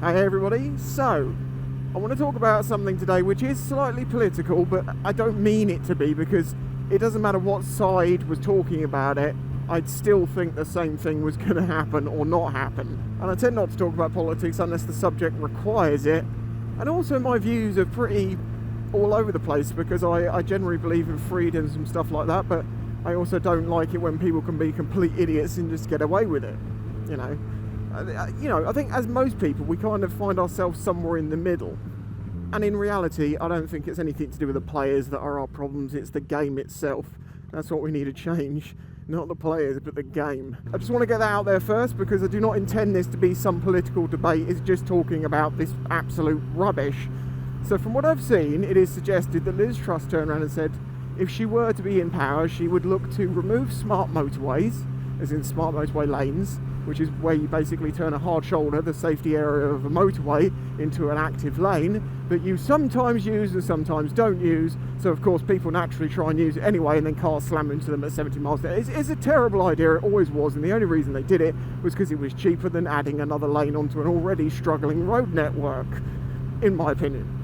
Hey everybody, so I want to talk about something today which is slightly political, but I don't mean it to be, because it doesn't matter what side was talking about it, I'd still think the same thing was going to happen or not happen. And I tend not to talk about politics unless the subject requires it. And also my views are pretty all over the place, because I generally believe in freedoms and stuff like that, but I also don't like it when people can be complete idiots and just get away with it, you know. I think as most people, we kind of find ourselves somewhere in the middle. And in reality, I don't think it's anything to do with the players that are our problems, it's the game itself. That's what we need to change. Not the players, but the game. I just want to get that out there first, because I do not intend this to be some political debate. It's just talking about this absolute rubbish. So from what I've seen, it is suggested that Liz Truss turned around and said if she were to be in power, she would look to remove smart motorways, as in smart motorway lanes, which is where you basically turn a hard shoulder, the safety area of a motorway, into an active lane that you sometimes use and sometimes don't use. So of course people naturally try and use it anyway, and then cars slam into them at 70 miles an hour. It's a terrible idea, it always was, and the only reason they did it was because it was cheaper than adding another lane onto an already struggling road network, in my opinion.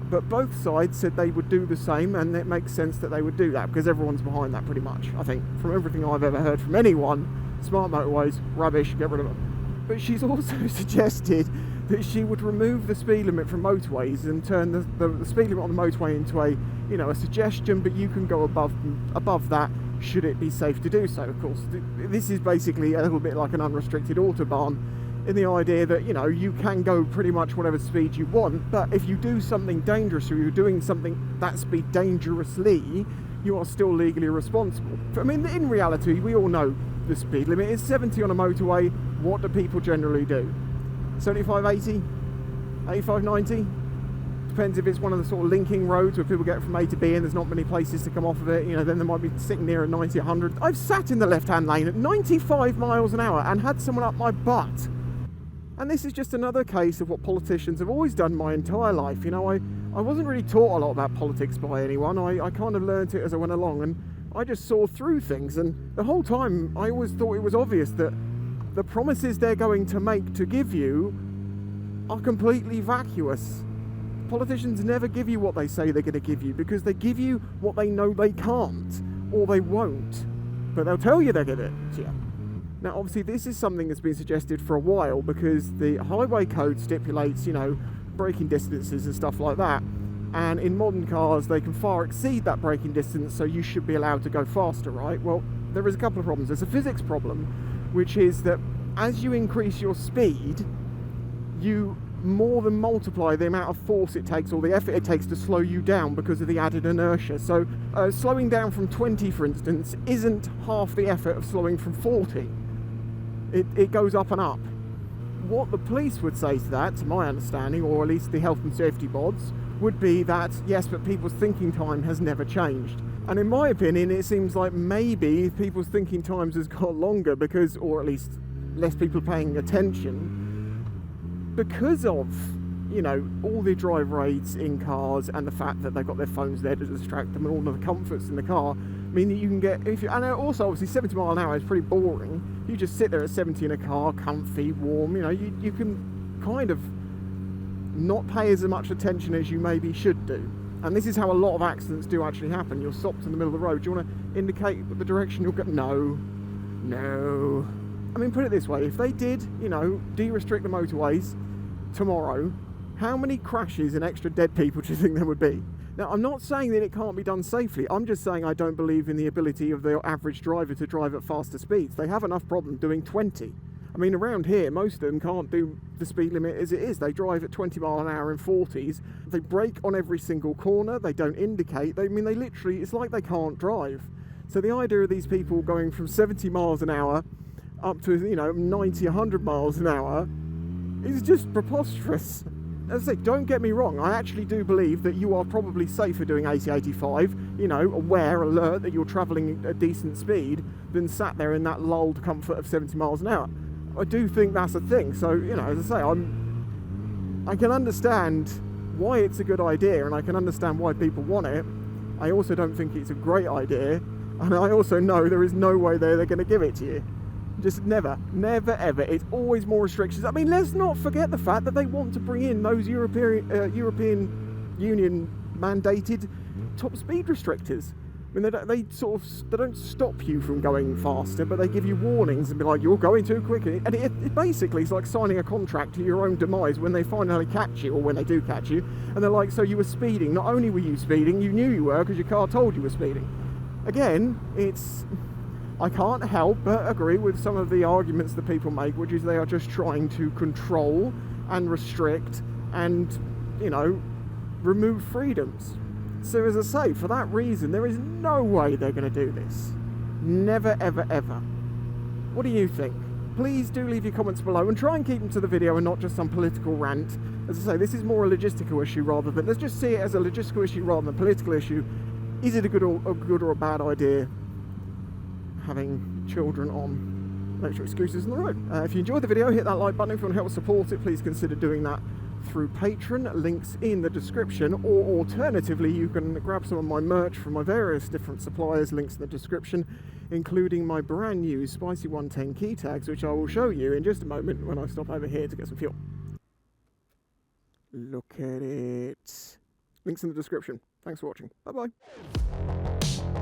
But both sides said they would do the same, and it makes sense that they would do that, because everyone's behind that pretty much, I think. From everything I've ever heard from anyone, smart motorways, rubbish, get rid of them. But she's also suggested that she would remove the speed limit from motorways and turn the speed limit on the motorway into a suggestion, but you can go above that should it be safe to do so. Of course, this is basically a little bit like an unrestricted autobahn, in the idea that you can go pretty much whatever speed you want, but if you do something dangerous, or you're doing something that speed dangerously, you are still legally responsible. I mean, in reality, we all know the speed limit is 70 on a motorway. What do people generally do? 75, 80, 85, 90? Depends if it's one of the sort of linking roads where people get from A to B and there's not many places to come off of it, then they might be sitting near at 90, 100. I've sat in the left-hand lane at 95 miles an hour and had someone up my butt. And this is just another case of what politicians have always done my entire life. I wasn't really taught a lot about politics by anyone. I kind of learnt it as I went along, and I just saw through things. And the whole time I always thought it was obvious that the promises they're going to make to give you are completely vacuous. Politicians never give you what they say they're going to give you, because they give you what they know they can't, or they won't. But they'll tell you they're going to give it to you. Now, obviously, this is something that's been suggested for a while, because the highway code stipulates, braking distances and stuff like that. And in modern cars, they can far exceed that braking distance, so you should be allowed to go faster, right? Well, there is a couple of problems. There's a physics problem, which is that as you increase your speed, you more than multiply the amount of force it takes, or the effort it takes to slow you down, because of the added inertia. So slowing down from 20, for instance, isn't half the effort of slowing from 40. It goes up and up. What the police would say to that, to my understanding, or at least the health and safety bods, would be that, yes, but people's thinking time has never changed. And in my opinion, it seems like maybe people's thinking times has got longer, because, or at least less people paying attention, because of, all the driver aids in cars, and the fact that they've got their phones there to distract them, and all of the comforts in the car mean that you can get, and also obviously 70 mile an hour is pretty boring. You just sit there at 70 in a car, comfy, warm, you can kind of not pay as much attention as you maybe should do. And this is how a lot of accidents do actually happen. You're stopped in the middle of the road. Do you want to indicate the direction you'll go? No. I mean, put it this way, if they did, de-restrict the motorways tomorrow, how many crashes and extra dead people do you think there would be? Now, I'm not saying that it can't be done safely. I'm just saying I don't believe in the ability of the average driver to drive at faster speeds. They have enough problem doing 20. I mean, around here, most of them can't do the speed limit as it is. They drive at 20 mile an hour in 40s. They brake on every single corner. They don't indicate. They literally, it's like they can't drive. So the idea of these people going from 70 miles an hour up to, 90, 100 miles an hour is just preposterous. As I say, don't get me wrong, I actually do believe that you are probably safer doing 80, 85, aware, alert that you're travelling at a decent speed, than sat there in that lulled comfort of 70 miles an hour. I do think that's a thing. So, as I say, I can understand why it's a good idea, and I can understand why people want it. I also don't think it's a great idea, and I also know there is no way they're going to give it to you. Just never ever. It's always more restrictions. I mean, let's not forget the fact that they want to bring in those European Union mandated top speed restrictors. I mean, they don't stop you from going faster, but they give you warnings and be like, you're going too quickly. And it basically is like signing a contract to your own demise when they finally catch you, or when they do catch you, and they're like, so you were speeding. Not only were you speeding, you knew you were because your car told you were speeding. Again, I can't help but agree with some of the arguments that people make, which is they are just trying to control and restrict and, you know, remove freedoms. So as I say, for that reason, there is no way they're going to do this. Never, ever, ever. What do you think? Please do leave your comments below and try and keep them to the video and not just some political rant. As I say, this is more a logistical issue rather than... Let's just see it as a logistical issue rather than a political issue. Is it a good or a bad idea having children on electric scooters on the road? If you enjoyed the video, hit that like button. If you want to help support it, please consider doing that through Patreon, links in the description, or alternatively you can grab some of my merch from my various different suppliers, links in the description, including my brand new Spicy 110 key tags, which I will show you in just a moment when I stop over here to get some fuel. Look at it. Links in the description. Thanks for watching. Bye bye.